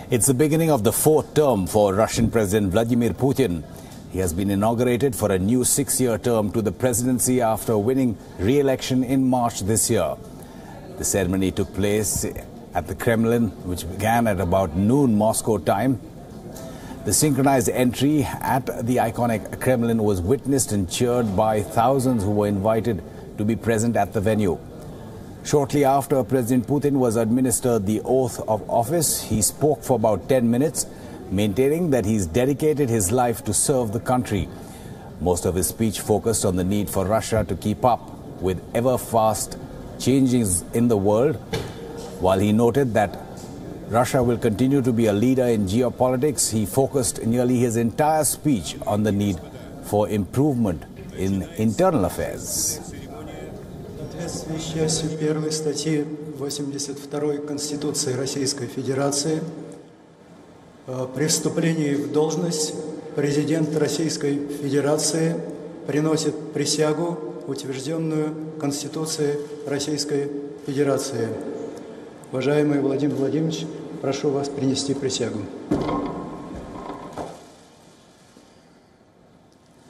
It's the beginning of the fourth term for Russian President Vladimir Putin. He has been inaugurated for a new 6-year term to the presidency after winning re-election in March this year. The ceremony took place at the Kremlin, which began at about noon Moscow time. The synchronized entry at the iconic Kremlin was witnessed and cheered by thousands who were invited to be present at the venue. Shortly after President Putin was administered the oath of office, he spoke for about 10 minutes, maintaining that he's dedicated his life to serve the country. Most of his speech focused on the need for Russia to keep up with ever-fast changes in the world. While he noted that Russia will continue to be a leader in geopolitics, he focused nearly his entire speech on the need for improvement in internal affairs. Частью первой статьи 82 Конституции Российской Федерации при вступлении в должность президент Российской Федерации приносит присягу, утвержденную Конституцией Российской Федерации. Уважаемый Владимир Владимирович, прошу вас принести присягу.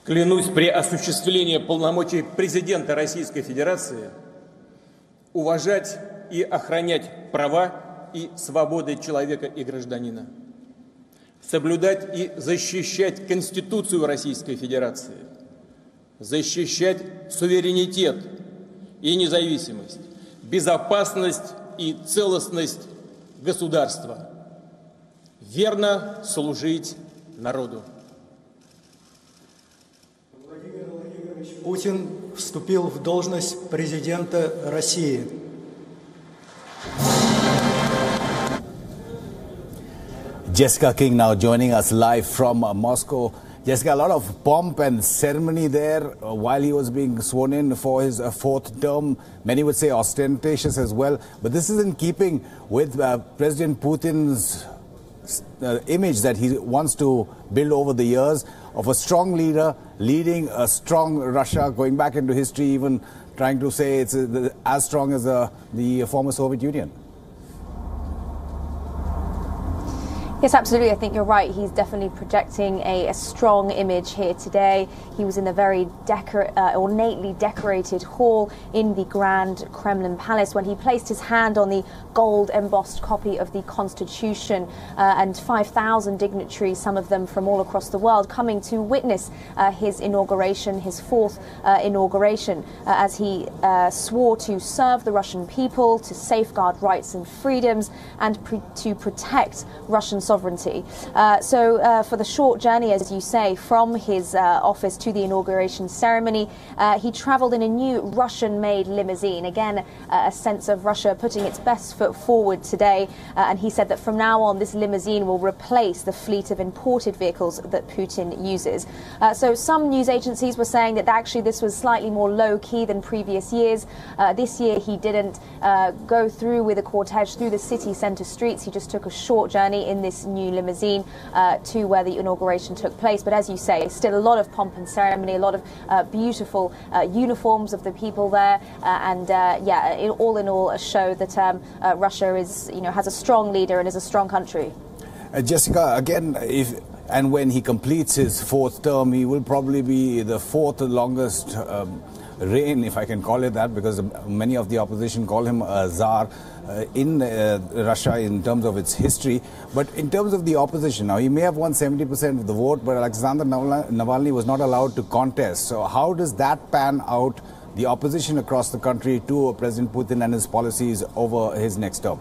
Клянусь при осуществлении полномочий президента Российской Федерации уважать и охранять права и свободы человека и гражданина, соблюдать и защищать Конституцию Российской Федерации, защищать суверенитет и независимость, безопасность и целостность государства, верно служить народу. Путин вступил в должность президента России. Jessica King now joining us live from Moscow. Jessica, a lot of pomp and ceremony there while he was being sworn in for his fourth term. Many would say ostentatious as well. But this is in keeping with President Putin's image that he wants to build over the years of a strong leader leading a strong Russia, going back into history, even trying to say it's as strong as the former Soviet Union. Yes, absolutely. I think you're right. He's definitely projecting a strong image here today. He was in a very ornately decorated hall in the Grand Kremlin Palace when he placed his hand on the gold embossed copy of the Constitution, and 5,000 dignitaries, some of them from all across the world, coming to witness his inauguration, his fourth inauguration, as he swore to serve the Russian people, to safeguard rights and freedoms, and to protect Russian sovereignty sovereignty. So for the short journey, as you say, from his office to the inauguration ceremony, he travelled in a new Russian-made limousine. Again, a sense of Russia putting its best foot forward today. And he said that from now on, this limousine will replace the fleet of imported vehicles that Putin uses. So some news agencies were saying that actually this was slightly more low-key than previous years. This year, he didn't go through with a cortege through the city centre streets. He just took a short journey in this new limousine to where the inauguration took place. But as you say, still a lot of pomp and ceremony, a lot of beautiful uniforms of the people there, and yeah, all in all, a show that Russia is, has a strong leader and is a strong country. Jessica, again, when he completes his fourth term, he will probably be the fourth longest reign, if I can call it that, because many of the opposition call him a czar in Russia in terms of its history. But in terms of the opposition, now he may have won 70% of the vote, but Alexander Navalny was not allowed to contest. So how does that pan out, the opposition across the country to President Putin and his policies over his next term?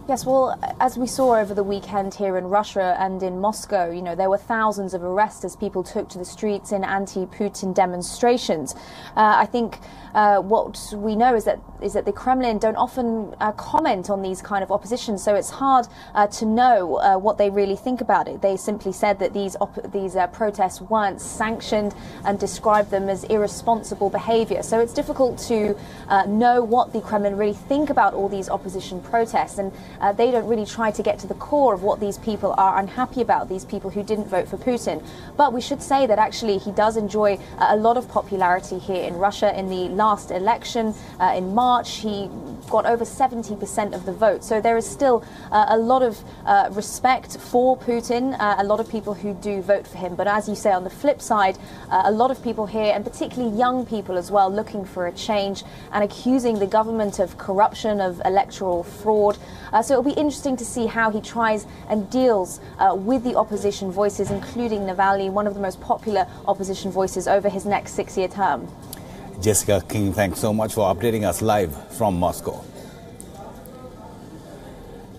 Yes, well, as we saw over the weekend here in Russia and in Moscow, there were thousands of arrests as people took to the streets in anti-Putin demonstrations. I think what we know is that the Kremlin don't often comment on these kind of opposition, so it's hard to know what they really think about it. They simply said that these protests weren't sanctioned and described them as irresponsible behaviour. So it's difficult to know what the Kremlin really think about all these opposition protests, and they don't really try to get to the core of what these people are unhappy about, these people who didn't vote for Putin. But we should say that actually he does enjoy a lot of popularity here in Russia. In the last election in March, he got over 70% of the vote. So there is still a lot of respect for Putin, a lot of people who do vote for him. But as you say, on the flip side, a lot of people here, and particularly young people as well, looking for a change and accusing the government of corruption, of electoral fraud. So it'll be interesting to see how he tries and deals with the opposition voices, including Navalny, one of the most popular opposition voices, over his next 6-year term. Jessica King, thanks so much for updating us live from Moscow.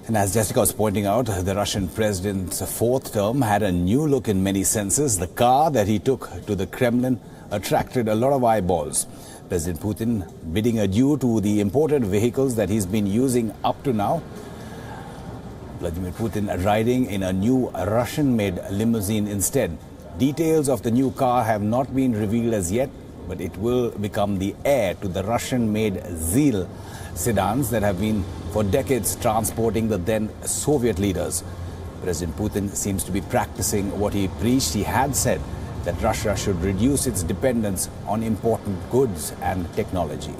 And as Jessica was pointing out, the Russian president's fourth term had a new look in many senses. The car that he took to the Kremlin attracted a lot of eyeballs. President Putin bidding adieu to the imported vehicles that he's been using up to now. Vladimir Putin riding in a new Russian-made limousine instead. Details of the new car have not been revealed as yet, but it will become the heir to the Russian-made ZIL sedans that have been for decades transporting the then Soviet leaders. President Putin seems to be practicing what he preached. He had said that Russia should reduce its dependence on important goods and technology.